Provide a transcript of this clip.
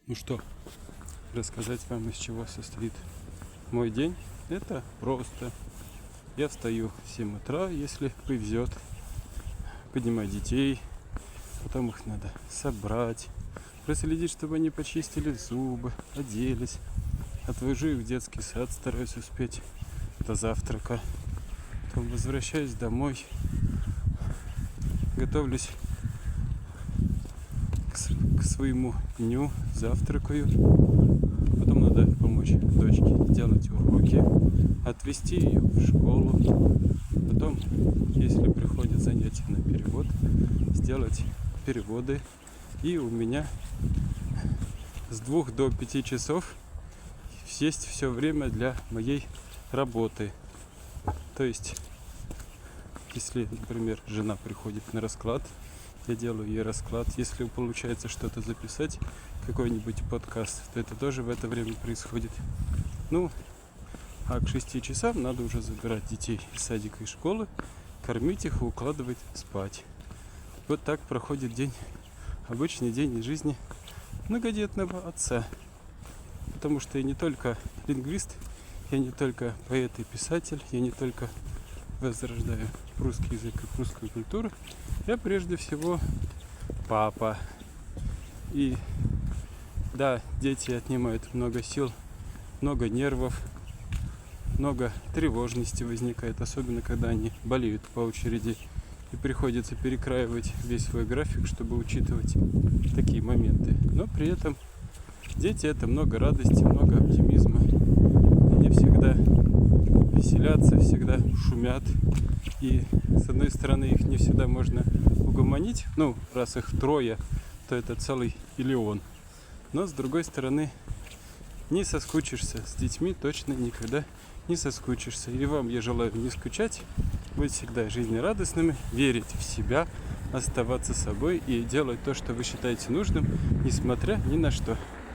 Ну что, рассказать вам, из чего состоит мой день? Это просто. Я встаю в 7 утра, если повезет, поднимаю детей, потом их надо собрать, проследить, чтобы они почистили зубы, оделись, отвожу их в детский сад, стараюсь успеть до завтрака, потом возвращаюсь домой, готовлюсь к своему дню, завтракаю. Потом надо помочь дочке делать уроки, отвезти ее в школу. Потом, если приходят занятия на перевод, сделать переводы. И у меня с 2 до 5 часов есть все время для моей работы. То есть, если, например, жена приходит на расклад, я делаю ей расклад. Если получается что-то записать, какой-нибудь подкаст, то это тоже в это время происходит. Ну, а к 6 часам надо уже забирать детей из садика и школы, кормить их и укладывать спать. Вот так проходит день, обычный день из жизни многодетного отца. Потому что я не только лингвист, я не только поэт и писатель, я не только возрождаю прусский язык и прусскую культуру, я прежде всего папа. И да, дети отнимают много сил, много нервов, много тревожности возникает, особенно когда они болеют по очереди, и приходится перекраивать весь свой график, чтобы учитывать такие моменты. Но при этом дети — это много радости, много оптимизма. Они всегда веселятся, всегда шумят. И с одной стороны их не всегда можно угомонить, ну, раз их трое, то это целый миллион. Но с другой стороны, не соскучишься с детьми, точно никогда не соскучишься. И вам я желаю не скучать, быть всегда жизнерадостными, верить в себя, оставаться собой и делать то, что вы считаете нужным, несмотря ни на что.